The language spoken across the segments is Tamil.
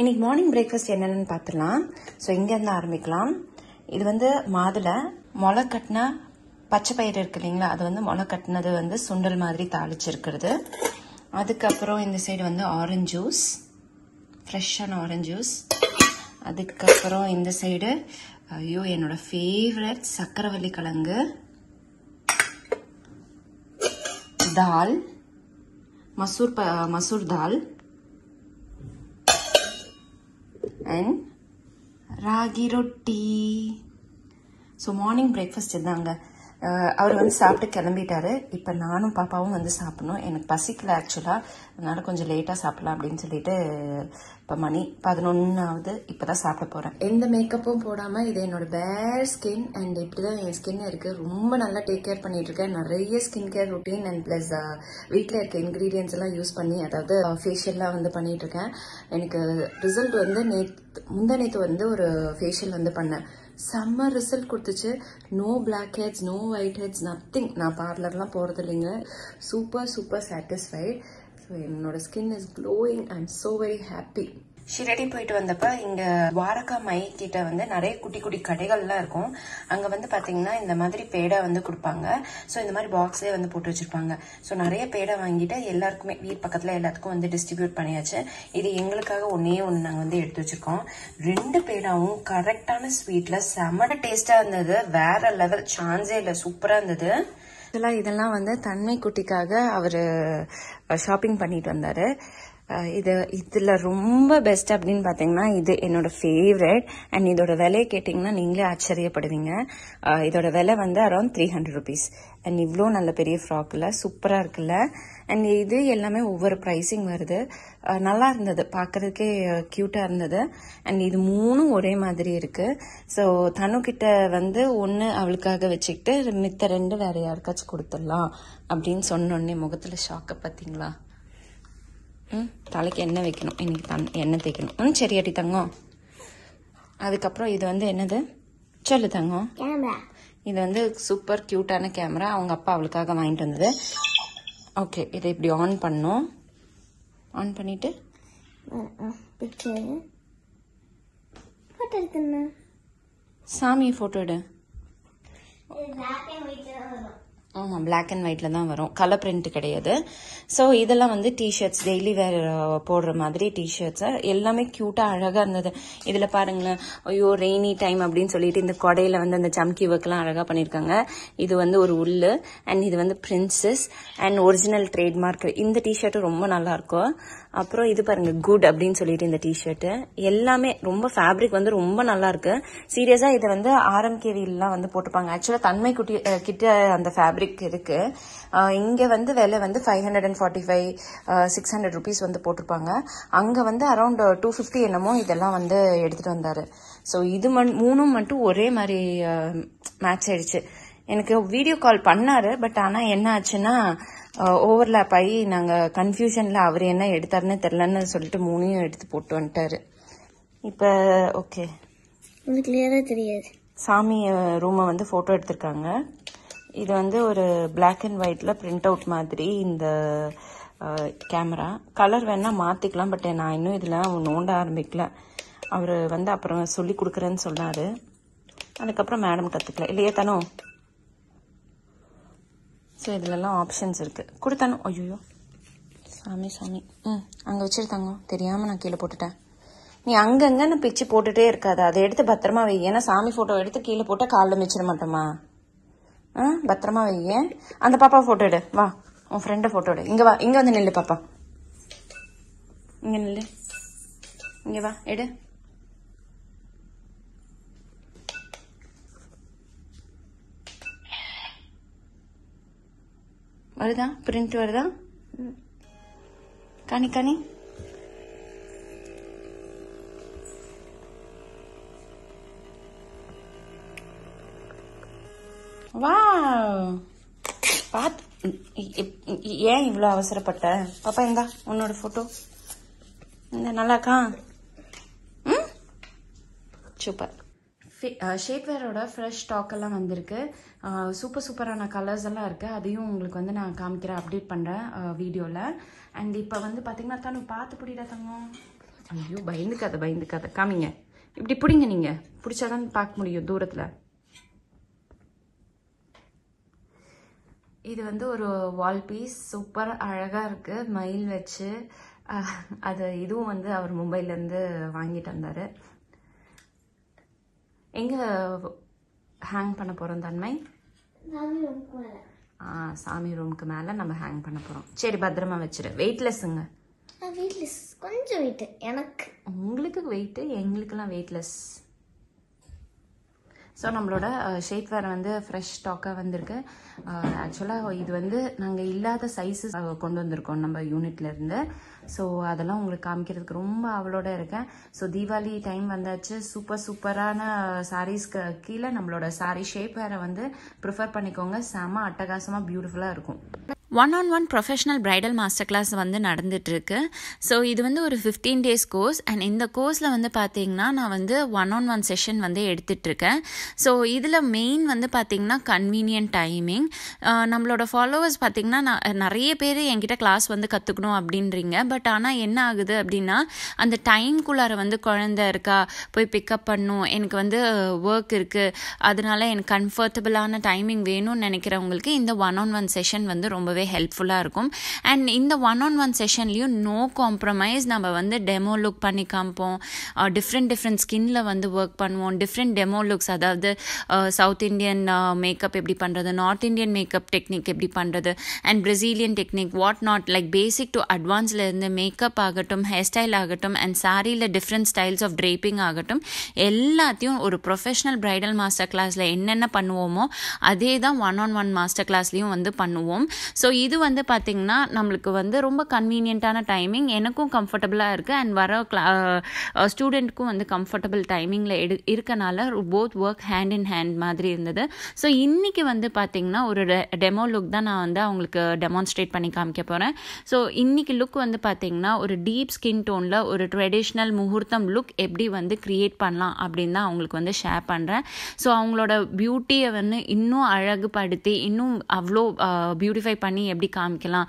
இன்னைக்கு மார்னிங் பிரேக்ஃபாஸ்ட் என்னன்னு பார்த்துலாம். ஸோ இங்கேருந்து ஆரம்பிக்கலாம். இது வந்து மாதுளை முளை கட்டின பச்சை பயிர் இருக்கு இல்லைங்களா, அது வந்து முளை கட்டினது வந்து சுண்டல் மாதிரி தாளிச்சிருக்கிறது. அதுக்கப்புறம் இந்த சைடு வந்து ஆரஞ்சு ஜூஸ், ஃப்ரெஷ்ஷான ஆரஞ்சு ஜூஸ். அதுக்கப்புறம் இந்த சைடு ஐயோ என்னோட ஃபேவரட் சக்கரவள்ளி கிழங்கு, தால், மசூர் தால் அண்ட் ராகி ரொட்டி. ஸோ மார்னிங் பிரேக்ஃபாஸ்ட் இதாங்க. அவர் வந்து சாப்பிட்டு கிளம்பிட்டாரு. இப்போ நானும் பாப்பாவும் வந்து சாப்பிடணும். எனக்கு பசிக்கல ஆக்சுவலாக, அதனால கொஞ்சம் லேட்டாக சாப்பிடலாம் அப்படின்னு சொல்லிட்டு இப்போ மணி 11 ஆகுது. இப்போ தான் சாப்பிட போகிறேன். எந்த மேக்கப்பும் போடாமல் இது என்னோட பேர் ஸ்கின் அண்ட் இப்படி தான் என் ஸ்கின் இருக்குது. ரொம்ப நல்லா டேக் கேர் பண்ணிட்டு இருக்கேன். நிறைய skin care routine and plus வீட்டில் இருக்க இன்க்ரீடியன்ஸ் எல்லாம் யூஸ் பண்ணி, அதாவது ஃபேஷியல்லாம் வந்து பண்ணிட்டு இருக்கேன். எனக்கு ரிசல்ட் வந்து முந்தானேத்து வந்து ஒரு ஃபேஷியல் வந்து பண்ணேன். செம்ம ரிசல்ட் கொடுத்துச்சு. No black heads, no white heads, nothing. நான் பார்லர்லாம் போகிறது இல்லைங்க. Super satisfied. ஸோ என்னோட skin is glowing. I am so very happy. Shirdi போயிட்டு வந்தப்ப இங்க துவாரகா மை கிட்ட வந்து நிறைய குட்டி குட்டி கடைகள்லாம் இருக்கும். அங்க வந்து பாத்தீங்கன்னா இந்த மாதிரி பேடா வந்து கொடுப்பாங்க. ஸோ இந்த மாதிரி பாக்ஸ்லேயே வந்து போட்டு வச்சிருப்பாங்க. ஸோ நிறைய பேடா வாங்கிட்டு எல்லாருக்குமே வீட்டு பக்கத்துல எல்லாத்துக்கும் வந்து டிஸ்ட்ரிபியூட் பண்ணியாச்சு. இது எங்களுக்காக ஒன்னே ஒன்று நாங்கள் வந்து எடுத்து வச்சிருக்கோம். 2 பேடாவும் கரெக்டான ஸ்வீட்ல செம்ம டேஸ்டா இருந்தது. வேற லெவல், சான்ஸே இல்லை, சூப்பரா இருந்தது. இதெல்லாம் வந்து தன்மை குட்டிக்காக அவரு ஷாப்பிங் பண்ணிட்டு வந்தாரு. இதுல ரொம்ப பெஸ்ட் அப்படின்னு பாத்தீங்கன்னா இது என்னோட ஃபேவரட். அண்ட் இதோட விலையை கேட்டீங்கன்னா நீங்களே ஆச்சரியப்படுவீங்க. இதோட விலை வந்து அரௌண்ட் 300 rupees. அண்ட் இவ்வளோ நல்ல பெரிய ஃப்ராக்ல சூப்பரா இருக்குல்ல. அண்ட் இது எல்லாமே ஒவ்வொரு ப்ரைஸிங் வருது. நல்லா இருந்தது, பாக்குறதுக்கே கியூட்டா இருந்தது. அண்ட் இது 3 ஒரே மாதிரி இருக்கு. ஸோ தனு கிட்ட வந்து ஒன்னு அவளுக்காக வச்சுக்கிட்டு மித்த 2 வேற யாருக்காச்சும் கொடுத்துடலாம் அப்படின்னு சொன்னோடனே முகத்துல ஷாக்க பாத்தீங்களா. தலைக்கு எண்ணெய் வைக்கணும், இன்னைக்கு எண்ணெய் தேய்க்கணும். சரி அடி தங்கம். அதுக்கப்புறம் இது வந்து என்னது சொல்லு தங்கம். இது வந்து சூப்பர் கியூட்டான கேமரா. அவங்க அப்பா அவளுக்காக வாங்கிட்டு வந்தது. ஓகே, இதை இப்படி ஆன் பண்ணோம். ஆன் பண்ணிட்டு சாமி போட்டோ எடு. ஆமாம், பிளாக் அண்ட் ஒயிட்ல தான் வரும், கலர் பிரிண்ட் கிடையாது. ஸோ இதெல்லாம் வந்து டிஷர்ட்ஸ், டெய்லி வேர் போடுற மாதிரி டிஷர்ட்ஸ் எல்லாமே கியூட்டா அழகா இருந்தது. இதுல பாருங்களேன், ஐயோ ரெய்னி டைம் அப்படின்னு சொல்லிட்டு இந்த கொடையில வந்து அந்த சம்கி ஒர்க்லாம் அழகா பண்ணிருக்காங்க. இது வந்து ஒரு உள்ளு அண்ட் இது வந்து பிரின்சஸ் அண்ட் ஒரிஜினல் ட்ரேட்மார்க். இந்த டிஷர்ட்டும் ரொம்ப நல்லா இருக்கும். அப்புறம் இது பாருங்க, குட் அப்படின்னு சொல்லிட்டு இந்த டிஷர்ட் எல்லாமே ரொம்ப ஃபேப்ரிக் வந்து ரொம்ப நல்லா இருக்கு. சீரியஸா இதை வந்து RMKVலாம் வந்து போட்டுப்பாங்க. ஆக்சுவலா தன்மை குட்டி கிட்ட அந்த ஃபேப்ரிக் இருக்கு. இங்க வந்து விலை வந்து 545 600 rupees வந்து போட்டிருப்பாங்க. அங்க வந்து அரௌண்ட் 250 என்னமோ இதெல்லாம் வந்து எடுத்துட்டு வந்தாரு. ஸோ இது 3 மட்டும் ஒரே மாதிரி மேட்ச் ஆயிடுச்சு. எனக்கு வீடியோ கால் பண்ணாரு. பட் ஆனா என்ன ஆச்சுன்னா ஓவர்லேப் ஆகி நாங்க கன்ஃபியூஷன்ல அவர் என்ன எடுத்தாருன்னு தெரியலன்னு சொல்லிட்டு 3 எடுத்து போட்டு வந்துட்டாரு. இப்ப ஓகே, கிளியரா தெரியாது. சாமி ரூமை வந்து போட்டோ எடுத்திருக்காங்க. இது வந்து ஒரு பிளாக் அண்ட் ஒயிட்ல பிரிண்ட் அவுட் மாதிரி இந்த கேமரா. கலர் வேணா மாத்திக்கலாம். பட் நான் இன்னும் இதுல நோண்ட ஆரம்பிக்கல. அவரு வந்து அப்புறம் சொல்லி கொடுக்குறேன்னு சொன்னாரு. அதுக்கப்புறம் மேடம் கத்துக்கல இல்லையே தனு. ஸோ இதுலலாம் ஆப்ஷன்ஸ் இருக்கு. கொடுத்தானு. ஐயோ சாமி. அங்க வச்சிருந்தாங்க, தெரியாம நான் கீழே போட்டுட்டேன். நீ அங்கங்கன்னு பிச்சு போட்டுட்டே இருக்காது, அதை எடுத்து பத்திரமா வை. ஏன்னா சாமி போட்டோ எடுத்து கீழே போட்டா காலில் மிச்சிட மாட்டோமா. பத்திரமா வைய. அந்த பாப்பா போட்டோ எடு. வா, உன் ஃப்ரெண்ட போட்டோ எடு. இங்க வா, இங்க வந்து நில்லு பாப்பா. இங்க நில்லு, இங்க வா, எடு. வருதா பிரிண்ட் வருதா? காணி வா. ஏன் இவ்வளவு அவசரப்பட்ட பாப்பா? இந்தா உன்னோட போட்டோ. இந்த நல்லாக்கா? சூப்பர். ஷேப்வேரோட ஃப்ரெஷ் ஸ்டாக் எல்லாம் வந்திருக்கு. சூப்பரான கலர்ஸ் எல்லாம் இருக்கு. அதையும் உங்களுக்கு வந்து நான் காமிக்கிறேன், அப்டேட் பண்றேன் வீடியோல. அண்ட் இப்போ வந்து பாத்தீங்கன்னா தனு பார்த்து பிடிடா தங்கம். ஐயோ பயந்துக்காத காமிங்க. இப்படி பிடிங்க, நீங்கள் பிடிச்சாதான் பார்க்க முடியும் தூரத்தில். இது வந்து ஒரு வால் பீஸ், சூப்பர் அழகாக இருக்குது, மயில் வச்சு. அது இதுவும் வந்து அவர் மும்பைலேருந்து வாங்கிட்டு வந்தார். எங்கே ஹேங் பண்ண போகிறோம் தன்மை? சாமி ரூமுக்கு மேலே நம்ம ஹேங் பண்ண போகிறோம். சரி, பத்திரமா வச்சிரு. வெயிட்லெஸ்ஸுங்க. வெயிட்லெஸ், கொஞ்சம் வெயிட். எனக்கு உங்களுக்கு வெயிட்டு, எங்களுக்கெல்லாம் வெயிட்லெஸ். ஸோ நம்மளோட ஷேப் வேறு வந்து ஃப்ரெஷ் ஸ்டாக்காக வந்திருக்கு. ஆக்சுவலாக இது வந்து நாங்கள் இல்லாத சைஸஸ் கொண்டு வந்திருக்கோம் நம்ம யூனிட்லேருந்து. ஸோ அதெல்லாம் உங்களுக்கு காமிக்கிறதுக்கு ரொம்ப அவளோட இருக்கேன். ஸோ தீபாவளி டைம் வந்தாச்சு. சூப்பரான சாரீஸ்க்கு கீழே நம்மளோட சாரீ ஷேப் வேறு வந்து ப்ரிஃபர் பண்ணிக்கோங்க. செம அட்டகாசமாக பியூட்டிஃபுல்லாக இருக்கும். 1-on-1 professional bridal master class வந்து நடந்துகிட்ருக்கு. ஸோ இது வந்து ஒரு 15 days கோர்ஸ். அண்ட் இந்த கோர்ஸில் வந்து பார்த்தீங்கன்னா நான் வந்து 1-on-1 செஷன் வந்து எடுத்துகிட்ருக்கேன். ஸோ இதில் மெயின் வந்து பார்த்தீங்கன்னா கன்வீனியன்ட் டைமிங். நம்மளோட ஃபாலோவர்ஸ் பார்த்தீங்கன்னா நிறைய பேர் என்கிட்ட கிளாஸ் வந்து கற்றுக்கணும் அப்படின்றீங்க. பட் ஆனால் என்ன ஆகுது அப்படின்னா, அந்த டைம்குள்ளார வந்து குழந்தை இருக்கா, போய் பிக்கப் பண்ணும், எனக்கு வந்து ஒர்க் இருக்குது, அதனால எனக்கு கம்ஃபர்டபுளான டைமிங் வேணும்னு நினைக்கிறவங்களுக்கு இந்த 1-on-1 செஷன் வந்து ரொம்பவே ஹெல்ப்ஃபுல்லாக இருக்கும். அண்ட் இந்த 1-on-1 செஷன்லேயும் நோ காம்ப்ரமைஸ். நம்ம வந்து டெமோ லுக் பண்ணி காமிப்போம், டிஃப்ரெண்ட் ஸ்கின்ல வந்து ஒர்க் பண்ணுவோம், டிஃப்ரெண்ட் டெமோ லுக்ஸ், அதாவது சவுத் இண்டியன் மேக்கப் எப்படி பண்ணுறது, நார்த் இண்டியன் மேக்கப் டெக்னிக் எப்படி பண்ணுறது, and Brazilian technique, what not, like basic to அட்வான்ஸில் இருந்து மேக்கப் ஆகட்டும், ஹேர் ஸ்டைல் ஆகட்டும், அண்ட் சாரியில் டிஃப்ரெண்ட் ஸ்டைல்ஸ் ஆஃப் ட்ரேப்பிங் ஆகட்டும், எல்லாத்தையும் ஒரு ப்ரொஃபஷனல் பிரைடல் மாஸ்டர் கிளாஸில் என்னென்ன பண்ணுவோமோ அதே தான் 1-on-1 மாஸ்டர் கிளாஸ்லேயும் வந்து பண்ணுவோம். ஸோ இது வந்து பார்த்திங்கன்னா நம்மளுக்கு வந்து ரொம்ப கன்வீனியண்ட்டான டைமிங், எனக்கும் கம்ஃபர்டபுளாக இருக்குது, அண்ட் வர ஸ்டூடெண்ட்க்கும் வந்து கம்ஃபர்டபுள் டைமிங்கில் இருக்கனால both work hand in hand மாதிரி இருந்தது. ஸோ இன்றைக்கி வந்து பார்த்திங்கன்னா ஒரு டெமோ லுக் தான் நான் வந்து அவங்களுக்கு டெமான்ஸ்ட்ரேட் பண்ணி காமிக்க போகிறேன். ஸோ இன்றைக்கி லுக் வந்து பார்த்திங்கன்னா ஒரு டீப் ஸ்கின் டோனில் ஒரு ட்ரெடிஷ்னல் முகூர்த்தம் லுக் எப்படி வந்து க்ரியேட் பண்ணலாம் அப்படின்னு தான் அவங்களுக்கு வந்து ஷேர் பண்ணுறேன். ஸோ அவங்களோட பியூட்டியை வந்து இன்னும் அழகுபடுத்தி இன்னும் அவ்வளோ பியூட்டிஃபை பண்ணி எப்படி காமிக்கலாம்,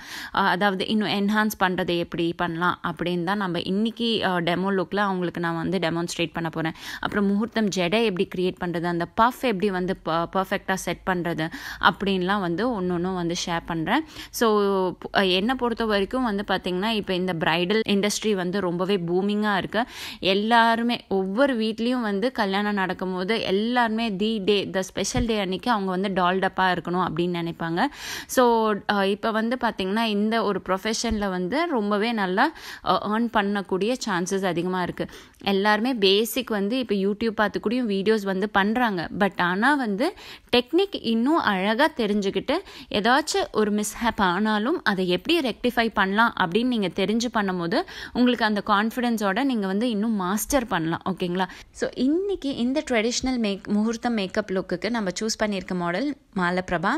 அதாவது இன்னும் என்ஹான்ஸ் பண்ணுறதை எப்படி பண்ணலாம் அப்படின்னு தான் நம்ம இன்றைக்கி டெமோ லுக்கில் அவங்களுக்கு நான் வந்து டெமான்ஸ்ட்ரேட் பண்ண போகிறேன். அப்புறம் முகூர்த்தம் ஜடை எப்படி க்ரியேட் பண்ணுறது, அந்த பஃப் எப்படி வந்து பர்ஃபெக்டாக செட் பண்ணுறது அப்படின்லாம் வந்து ஒன்று வந்து ஷேர் பண்ணுறேன். ஸோ என்னை பொறுத்த வரைக்கும் வந்து பார்த்திங்கன்னா இப்போ இந்த பிரைடல் இண்டஸ்ட்ரி வந்து ரொம்பவே பூமிங்காக இருக்குது. எல்லாருமே ஒவ்வொரு வீட்லேயும் வந்து கல்யாணம் நடக்கும்போது எல்லாருமே த ஸ்பெஷல் டே அன்றைக்கி அவங்க வந்து டால்டப்பாக இருக்கணும் அப்படின்னு நினைப்பாங்க. ஸோ இப்போ வந்து பார்த்திங்கன்னா இந்த ஒரு ப்ரொஃபஷனில் வந்து ரொம்பவே நல்லா ஏர்ன் பண்ணக்கூடிய சான்சஸ் அதிகமாக இருக்குது. எல்லாருமே பேசிக் வந்து இப்போ யூடியூப் பார்த்து கூடயும் வீடியோஸ் வந்து பண்ணுறாங்க. பட் ஆனால் வந்து டெக்னிக் இன்னும் அழகாக தெரிஞ்சுக்கிட்டு ஏதாச்சும் ஒரு மிஸ்ஹேப் ஆனாலும் அதை எப்படி ரெக்டிஃபை பண்ணலாம் அப்படின்னு நீங்கள் தெரிஞ்சு பண்ணும்போது உங்களுக்கு அந்த கான்ஃபிடென்ஸோட நீங்கள் வந்து இன்னும் மாஸ்டர் பண்ணலாம். ஓகேங்களா? ஸோ இன்றைக்கி இந்த ட்ரெடிஷ்னல் முகூர்த்தம் மேக்கப் லுக்குக்கு நம்ம சூஸ் பண்ணியிருக்க மாடல் மாலப்பிரபா.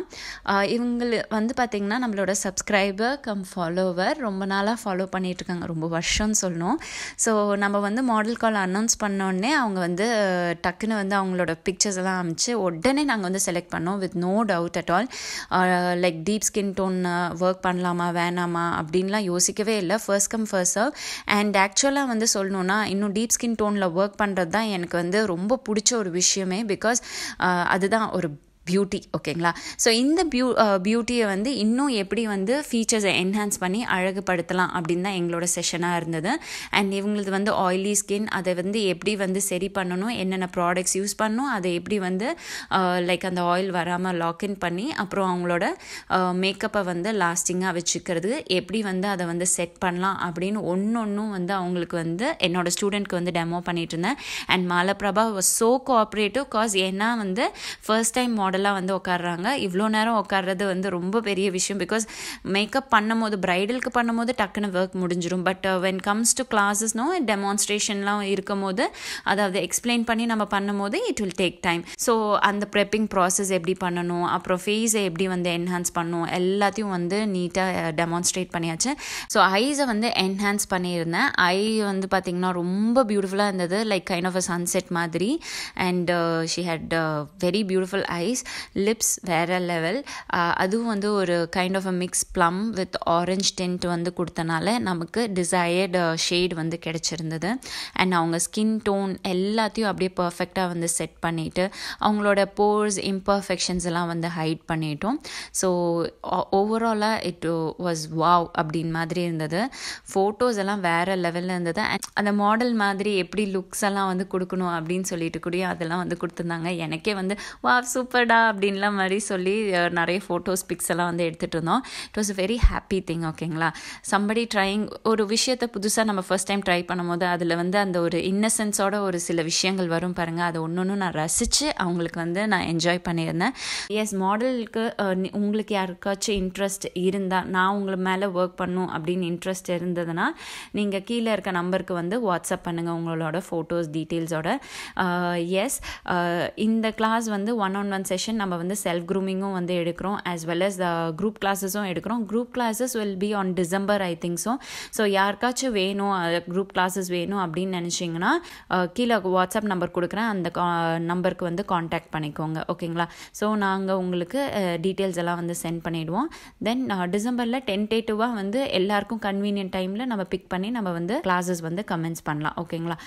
இவங்க வந்து பார்த்திங்கன்னா நம்மளோட சப்ஸ்கிரைபர் கம் ஃபாலோவர், ரொம்ப நாளாக ஃபாலோ பண்ணிகிட்ருக்காங்க, ரொம்ப வருஷம்னு சொல்லணும். ஸோ நம்ம வந்து மாடல் கால் அனௌன்ஸ் பண்ணோடனே அவங்க வந்து டக்குன்னு வந்து அவங்களோட பிக்சர்ஸ் எல்லாம் அனுப்பிச்சு உடனே நாங்கள் வந்து செலக்ட் பண்ணோம் with no doubt at all. Like deep skin tone work பண்ணலாமா வேணாமா அப்படின்லாம் யோசிக்கவே இல்லை. First come first serve. And ஆக்சுவலாக வந்து சொல்லணுன்னா இன்னும் டீப் ஸ்கின் டோனில் ஒர்க் பண்ணுறது தான் எனக்கு வந்து ரொம்ப பிடிச்ச ஒரு விஷயமே. பிகாஸ் அதுதான் ஒரு பியூட்டி. ஓகேங்களா? ஸோ இந்த பியூட்டியை வந்து இன்னும் எப்படி வந்து ஃபீச்சர்ஸை என்ஹான்ஸ் பண்ணி அழகுபடுத்தலாம் அப்படின்னு தான் எங்களோட செஷனாக இருந்தது. அண்ட் இவங்களது வந்து ஆயிலி ஸ்கின், அதை வந்து எப்படி வந்து சரி பண்ணணும், என்னென்ன ப்ராடக்ட்ஸ் யூஸ் பண்ணணும், அதை எப்படி வந்து லைக் அந்த ஆயில் வராமல் லாக்இன் பண்ணி அப்புறம் அவங்களோட மேக்கப்பை வந்து லாஸ்டிங்காக வச்சுக்கிறது, எப்படி வந்து அதை வந்து செட் பண்ணலாம் அப்படின்னு ஒன்றும் வந்து அவங்களுக்கு வந்து என்னோட ஸ்டூடெண்ட்க்கு வந்து டெமோ பண்ணிட்டு இருந்தேன். And Malaprabha was so cooperative. Cause ஏன்னா வந்து ஃபர்ஸ்ட் டைம் மாடல் உட்காரலாம் உட்காடுறாங்க. இவ்வளோ நேரம் உட்கார்றது வந்து ரொம்ப பெரிய விஷயம். பிகாஸ் மேக்கப் பண்ணும்போது பிரைடலுக்கு பண்ணும்போது டக்குன்னு ஒர்க் முடிஞ்சிடும். பட் வென் கம்ஸ் டு கிளாஸஸ்னோ டெமான்ஸ்ட்ரேஷன்லாம் இருக்கும் போது அதாவது எக்ஸ்பிளைன் பண்ணி நம்ம பண்ணும் போது it will take time. So அந்த ப்ரெப்பிங் ப்ராசஸ் எப்படி பண்ணணும், அப்புறம் ஃபேஸை எப்படி வந்து என்ஹான்ஸ் பண்ணணும், எல்லாத்தையும் வந்து நீட்டாக டெமான்ஸ்ட்ரேட் பண்ணியாச்சு. ஸோ ஐஸை வந்து என்ஹான்ஸ் பண்ணியிருந்தேன். ஐ வந்து பார்த்திங்கன்னா ரொம்ப பியூட்டிஃபுல்லாக இருந்தது. Like kind of a sunset மாதிரி. And she had very beautiful eyes. Lips வேறு லெவல். அதுவும் வந்து ஒரு kind of a mix plum with orange tint வந்து கொடுத்தனால நமக்கு டிசையர்டு ஷேட் வந்து கிடச்சிருந்தது. அண்ட் அவங்க ஸ்கின் டோன் எல்லாத்தையும் அப்படியே பர்ஃபெக்டாக வந்து செட் பண்ணிவிட்டு அவங்களோட போர்ஸ் இம்பர்ஃபெக்ஷன்ஸ் எல்லாம் வந்து ஹைட் பண்ணிட்டோம். ஸோ ஓவராலாக இட் வாஸ் வாவ் அப்படின்னு மாதிரி இருந்தது. ஃபோட்டோஸ் எல்லாம் வேறு லெவலில் இருந்தது. அந்த மாடல் மாதிரி எப்படி லுக்ஸ் எல்லாம் வந்து கொடுக்கணும் அப்படின்னு சொல்லிட்டு கூட அதெல்லாம் வந்து கொடுத்துருந்தாங்க. எனக்கே வந்து வா சூப்பர்டா அப்படின்லாம் மாதிரி சொல்லி நிறைய ஃபோட்டோஸ் பிக்ஸ் எல்லாம் வந்து எடுத்துகிட்டு இருந்தோம். It was a very happy thing. ஓகேங்களா, சம்படி ட்ரைங் ஒரு விஷயத்தை புதுசாக நம்ம ஃபர்ஸ்ட் டைம் ட்ரை பண்ணும்போது அதில் வந்து அந்த ஒரு இன்னசென்ஸோட ஒரு சில விஷயங்கள் வரும் பாருங்கள், அதை ஒன்று ஒன்று நான் ரசித்து அவங்களுக்கு வந்து நான் என்ஜாய் பண்ணியிருந்தேன். எஸ், மாடலுக்கு உங்களுக்கு யாருக்காச்சும் இன்ட்ரெஸ்ட் இருந்தால், நான் உங்களை மேலே ஒர்க் பண்ணும் அப்படின்னு இன்ட்ரெஸ்ட் இருந்ததுன்னா நீங்கள் கீழே இருக்க நம்பருக்கு வந்து வாட்ஸ்அப் பண்ணுங்கள் உங்களோட ஃபோட்டோஸ் டீட்டெயில்ஸோட. எஸ், இந்த கிளாஸ் வந்து 1-on-1 செஷன் நம்ம வந்து செல்ஃப் க்ரூமிங்கும் வந்து எடுக்கிறோம், ஆஸ் வெல் அஸ் குரூப் கிளாஸஸும் எடுக்கிறோம். Group classes will be on December I think so. So யாருக்காச்சும் வேணும் குரூப் கிளாஸஸ் வேணும் அப்படின்னு நினச்சிங்கன்னா கீழே வாட்ஸ்அப் நம்பர் கொடுக்குறேன், அந்த நம்பருக்கு வந்து காண்டாக்ட் பண்ணிக்கோங்க. ஓகேங்களா, ஸோ நாங்கள் உங்களுக்கு டீட்டெயில்ஸ் எல்லாம் வந்து சென்ட் பண்ணிவிடுவோம். தென் டிசம்பரில் டென்டேட்டிவாக வந்து எல்லாருக்கும் கன்வீனியன்ட் டைமில் நம்ம பிக் பண்ணி நம்ம வந்து கிளாஸஸ் வந்து கமென்ஸ் பண்ணலாம். ஓகேங்களா.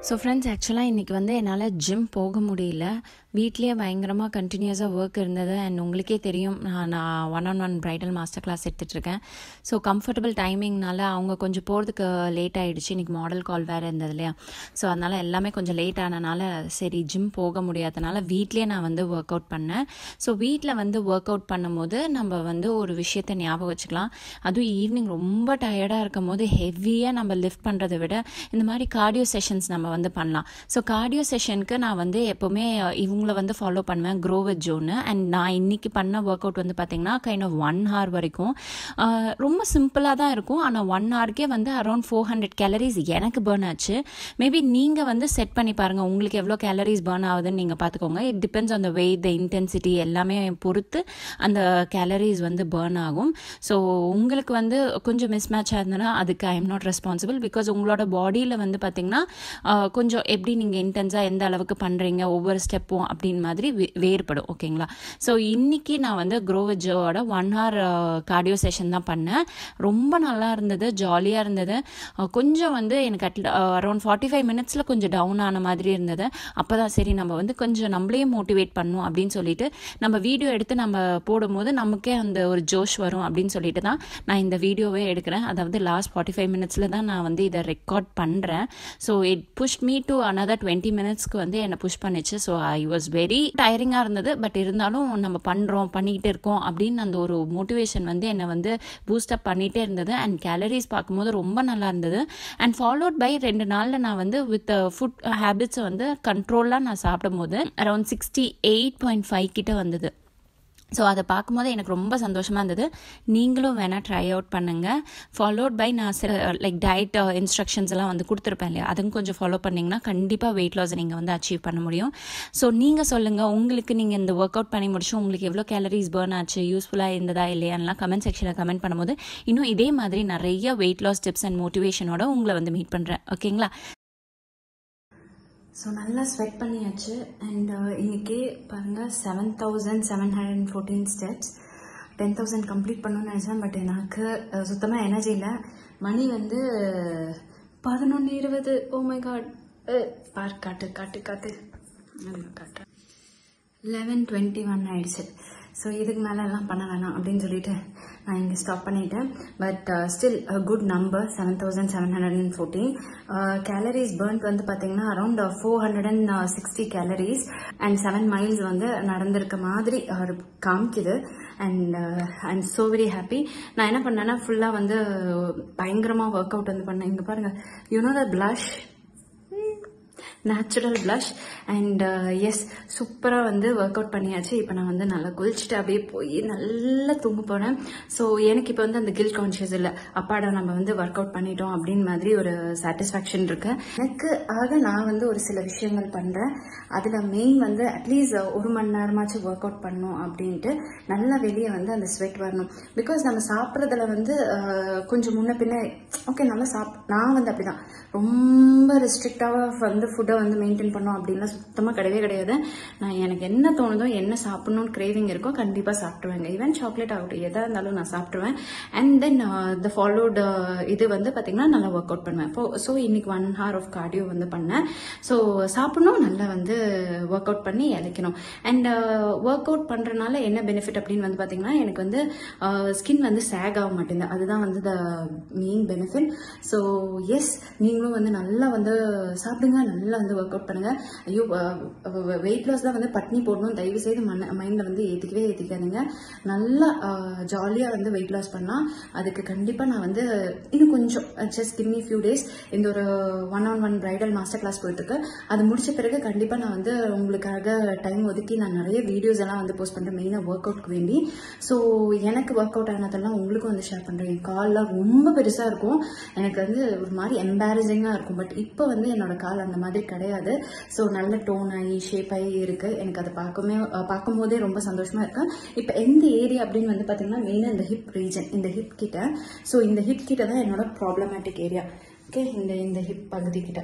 ஸோ ஃப்ரெண்ட்ஸ், ஆக்சுவலாக இன்றைக்கி வந்து என்னால் ஜிம் போக முடியல. வீட்லேயே பயங்கரமாக கண்டினியூஸாக ஒர்க் இருந்தது. அண்ட் உங்களுக்கே தெரியும், நான் 1-on-1 பிரைடல் மாஸ்டர் கிளாஸ் எடுத்துகிட்ருக்கேன். ஸோ கம்ஃபர்டபுள் டைமிங்னால அவங்க கொஞ்சம் போகிறதுக்கு லேட் ஆகிடுச்சு. இன்றைக்கி மாடல் கால் வேறு இருந்தது இல்லையா. ஸோ அதனால் எல்லாமே கொஞ்சம் லேட் ஆனனால சரி ஜிம் போக முடியாதனால வீட்லேயே நான் வந்து ஒர்க் அவுட் பண்ணேன். ஸோ வீட்டில் வந்து ஒர்க் அவுட் பண்ணும்போது நம்ம வந்து ஒரு விஷயத்தை ஞாபகம் வச்சுக்கலாம். அதுவும் ஈவினிங் ரொம்ப டயர்டாக இருக்கும் போது ஹெவியாக நம்ம லிஃப்ட் பண்ணுறதை விட இந்த மாதிரி கார்டியோ செஷன்ஸ் நம்ம வந்து பண்ணலாம். ஸோ கார்டியோ செஷனுக்கு நான் வந்து எப்போவுமே இவங்களை வந்து ஃபாலோ பண்ணுவேன், க்ரோ வித் ஜோன்னு. அண்ட் நான் இன்னைக்கு பண்ண ஒர்க் அவுட் வந்து பார்த்தீங்கன்னா கைண்ட் ஆஃப் 1 hour வரைக்கும் ரொம்ப சிம்பிளாக தான் இருக்கும். ஆனால் 1 hourக்கே வந்து அரௌண்ட் 400 calories எனக்கு பர்ன் ஆச்சு. மேபி நீங்கள் வந்து செட் பண்ணி பாருங்கள், உங்களுக்கு எவ்வளோ கேலரிஸ் பர்ன் ஆகுதுன்னு நீங்கள் பார்த்துக்கோங்க. It depends on the weight, the intensity எல்லாமே பொறுத்து அந்த கேலரிஸ் வந்து பர்ன் ஆகும். ஸோ உங்களுக்கு வந்து கொஞ்சம் மிஸ் மேட்ச் ஆயிருந்ததுன்னா அதுக்கு I am not responsible. Because உங்களோட பாடியில் வந்து பார்த்தீங்கன்னா கொஞ்சம் எப்படி நீங்கள் இன்டென்ஸாக எந்த அளவுக்கு பண்ணுறீங்க ஒவ்வொரு ஸ்டெப்பும் அப்படின்னு மாதிரி வேறுபடும். ஓகேங்களா? ஸோ இன்றைக்கி நான் வந்து க்ரோவஜோட 1 hour கார்டியோ செஷன் தான் பண்ணேன். ரொம்ப நல்லா இருந்தது, ஜாலியாக இருந்தது. கொஞ்சம் வந்து எனக்கு அரௌண்ட் 45 minutes கொஞ்சம் டவுன் ஆன மாதிரி இருந்தது. அப்போ தான் சரி நம்ம வந்து கொஞ்சம் நம்மளையே மோட்டிவேட் பண்ணணும் அப்படின்னு சொல்லிட்டு நம்ம வீடியோ எடுத்து நம்ம போடும்போது நமக்கே அந்த ஒரு ஜோஷ் வரும் அப்படின்னு சொல்லிட்டு தான் நான் இந்த வீடியோவே எடுக்கிறேன். அதாவது லாஸ்ட் 45 minutes தான் நான் வந்து இதை ரெக்கார்ட் பண்ணுறேன். So it push me to another 20 minutesக்கு வந்து என்னை புஷ் பண்ணிச்சு. ஸோ ஐ வாஸ் வெரி டயரிங்காக இருந்தது. பட் இருந்தாலும் நம்ம பண்ணிக்கிட்டு இருக்கோம் அப்படின்னு அந்த ஒரு மோட்டிவேஷன் வந்து என்னை வந்து பூஸ்டப் பண்ணிகிட்டே இருந்தது. அண்ட் கேலரிஸ் பார்க்கும்போது ரொம்ப நல்லா இருந்தது. அண்ட் ஃபாலோட் பை 2 நாளில் நான் வந்து வித் ஃபுட் ஹேபிட்ஸை வந்து கண்ட்ரோலாக நான் சாப்பிடும் போது அரௌண்ட் 68.5 கிட்ட வந்தது. ஸோ அதை பார்க்கும்போது எனக்கு ரொம்ப சந்தோஷமாக இருந்தது. நீங்களும் வேணால் ட்ரை அவுட் பண்ணுங்கள். ஃபாலோட் பை நான் சில லைக் டயட் இன்ஸ்ட்ரக்ஷன்ஸ் எல்லாம் வந்து கொடுத்துருப்பேன் இல்லையா, அதுவும் கொஞ்சம் ஃபாலோ பண்ணிங்கன்னா கண்டிப்பாக வெயிட் லாஸ் நீங்கள் வந்து அச்சீவ் பண்ண முடியும். ஸோ நீங்கள் சொல்லுங்கள், உங்களுக்கு நீங்கள் இந்த ஒர்க் அவுட் பண்ணி முடிச்சு உங்களுக்கு எவ்வளோ கேலரிஸ் பர்ன் ஆச்சு, யூஸ்ஃபுல்லாக இருந்ததா இல்லையான்லாம் கமெண்ட் செக்ஷனில் கமெண்ட் பண்ணும்போது இன்னும் இதே மாதிரி நிறைய வெயிட் லாஸ் டிப்ஸ் அண்ட் மோட்டிவேஷனோட உங்களை வந்து மீட் பண்ணுறேன். ஓகேங்களா? ஸோ நல்லா ஸ்வெட் பண்ணியாச்சு. அண்ட் இன்னைக்கு பாருங்கள் 7,714 ஸ்டெப்ஸ். 10,000 கம்ப்ளீட் பண்ணணும்னு நினச்சேன். பட் எனக்கு சுத்தமாக எனர்ஜி இல்லை. மணி வந்து 11:20. Oh my God. காட்டு 11:21 ஆயிடுச்சு. ஸோ இதுக்கு மேலெல்லாம் பண்ண வேணாம் அப்படின்னு சொல்லிட்டு நான் இங்கே ஸ்டாப் பண்ணிட்டேன். But still good number 7,714. Calories burnt வந்து பார்த்தீங்கன்னா அரௌண்ட் 460 கேலரிஸ் அண்ட் 7 miles வந்து நடந்திருக்க மாதிரி காமிக்குது. And I am so very happy. நான் என்ன பண்ணேன்னா ஃபுல்லாக வந்து பயங்கரமாக ஒர்க் அவுட் வந்து பண்ணேன். இங்கே பாருங்கள், you know the blush, natural blush. And yes, சூப்பராக வந்து ஒர்க் அவுட் பண்ணியாச்சு. இப்போ நான் வந்து நல்லா குளிச்சுட்டு அப்படியே போய் நல்லா தூங்க போகிறேன். ஸோ எனக்கு இப்போ வந்து அந்த கில்ட் கான்ஷியஸ் இல்லை, அப்பாடா நம்ம வந்து ஒர்க் அவுட் பண்ணிட்டோம் அப்படின்னு மாதிரி ஒரு சாட்டிஸ்ஃபேக்ஷன் இருக்கு எனக்கு. ஆக நான் வந்து ஒரு சில விஷயங்கள் பண்ணுறேன். அதில் மெயின் வந்து அட்லீஸ்ட் 1 மணி நேரமாச்சும் ஒர்க் அவுட் பண்ணணும் அப்படின்ட்டு நல்லா வெளியே வந்து அந்த ஸ்வெட் வரணும். பிகாஸ் நம்ம சாப்பிட்றதுல வந்து கொஞ்சம் முன்ன பின்ன ஓகே நல்லா நான் வந்து அப்படிதான் ரொம்ப ரெஸ்ட்ரிக்டாக வந்து ஃபுட்டை வந்து மெயின்டைன் பண்ணோம் அப்படின்லாம் சுத்தமாக கிடையாது. நான் எனக்கு என்ன தோணுதோ, என்ன சாப்பிடணும்னு கிரேவிங் இருக்கோ கண்டிப்பாக சாப்பிடுவேங்க. ஈவன் சாக்லேட் ஆகட்டும், எதாக இருந்தாலும் நான் சாப்பிடுவேன். அண்ட் தென் த ஃபாலோட் இது வந்து பார்த்தீங்கன்னா நல்லா ஒர்க் அவுட் பண்ணுவேன். ஸோ இன்னைக்கு 1 hour ஆஃப் கார்டியோ வந்து பண்ணேன். ஸோ சாப்பிடணும், நல்லா வந்து ஒர்க் அவுட் பண்ணி இழைக்கணும். அண்ட் ஒர்க் அவுட் பண்ணுறதுனால என்ன பெனிஃபிட் அப்படின்னு வந்து பார்த்தீங்கன்னா எனக்கு வந்து ஸ்கின் வந்து சேக் ஆக மாட்டேங்குது. அதுதான் வந்து the main benefit. So yes, நீங்களும் வந்து நல்லா வந்து சாப்பிடுங்க, நல்லா வந்து ஒர்க் அவுட் பண்ணுங்க. ஐயோ, வெயிட் லாஸ் தான் வந்து பட்னி போடணும் தயவு செய்து மைண்டில் வந்து ஏற்றிக்காதீங்க. நல்லா ஜாலியாக வந்து வெயிட் லாஸ் பண்ணலாம். அதுக்கு கண்டிப்பாக நான் வந்து இன்னும் கொஞ்சம் just give me few days. இந்த ஒரு 1-on-1 பிரைடல் மாஸ்டர் கிளாஸ் போயிட்டுருக்கு. அது முடிச்ச பிறகு கண்டிப்பாக நான் வந்து உங்களுக்காக டைம் ஒதுக்கி நான் நிறைய வீடியோஸ் எல்லாம் வந்து போஸ்ட் பண்ணுறேன், மெயினாக ஒர்க் அவுட்க்கு வேண்டி. ஸோ எனக்கு ஒர்க் அவுட் ஆனதெல்லாம் உங்களுக்கும் வந்து ஷேர் பண்ணுறேன். என் கால்லாம் ரொம்ப பெருசாக இருக்கும், எனக்கு வந்து ஒரு மாதிரி எம்பாரசிங்காக இருக்கும். பட் இப்போ வந்து என்னோட கால் அந்த மாதிரி கிடையாது. ஸோ நல்ல டோன் ஆகி ஷேப் ஆகி இருக்கு. எனக்கு அதை பார்க்கும்போதே ரொம்ப சந்தோஷமா இருக்கு. இப்போ எந்த ஏரியா அப்படின்னு வந்து பார்த்தீங்கன்னா மெயினாக இந்த ஹிப் ரீஜன், இந்த ஹிப் கிட்ட. ஸோ இந்த ஹிப் கிட்ட தான் என்னோட ப்ராப்ளமேட்டிக் ஏரியா. ஓகே, இந்த ஹிப் பகுதி கிட்ட.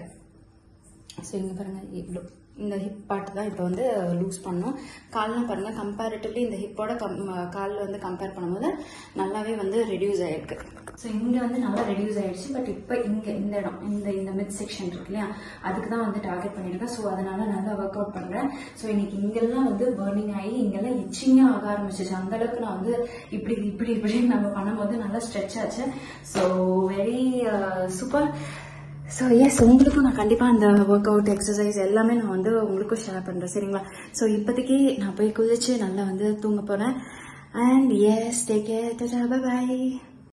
ஸோ இங்கே பாருங்க, இவ்வளோ இந்த ஹிப் பார்ட் தான் இப்போ வந்து லூஸ் பண்ணணும். கால்லாம் பாருங்கள், கம்பேரிட்டிவ்லி இந்த ஹிப்போட காலில் வந்து கம்பேர் பண்ணும்போது நல்லாவே வந்து ரெடியூஸ் ஆகிருக்கு. ஸோ இங்கே வந்து நல்லா ரெடியூஸ் ஆகிடுச்சு. பட் இப்போ இங்கே இந்த இடம், இந்த மிட் செக்ஷன் இருக்கு இல்லையா, அதுக்கு தான் வந்து டார்கெட் பண்ணியிருக்கேன். ஸோ அதனால நல்லா ஒர்க் அவுட் பண்ணுறேன். ஸோ இன்னைக்கு இங்கெல்லாம் வந்து பர்னிங் ஆகி இங்கெல்லாம் இச்சிங்காக ஆக ஆரம்பிச்சிச்சு. அந்தளவுக்கு நான் வந்து இப்படி நம்ம பண்ணும்போது நல்லா ஸ்ட்ரெச் ஆச்சு. So very super. So yes, உங்களுக்கும் நான் கண்டிப்பாக அந்த ஒர்க் அவுட் எக்ஸசைஸ் எல்லாமே நான் வந்து உங்களுக்கும் ஷேர் பண்ணுறேன், சரிங்களா? ஸோ இப்போதைக்கு நான் போய் குளிச்சு நல்லா வந்து தூங்க போகிறேன். And yes, take care, by.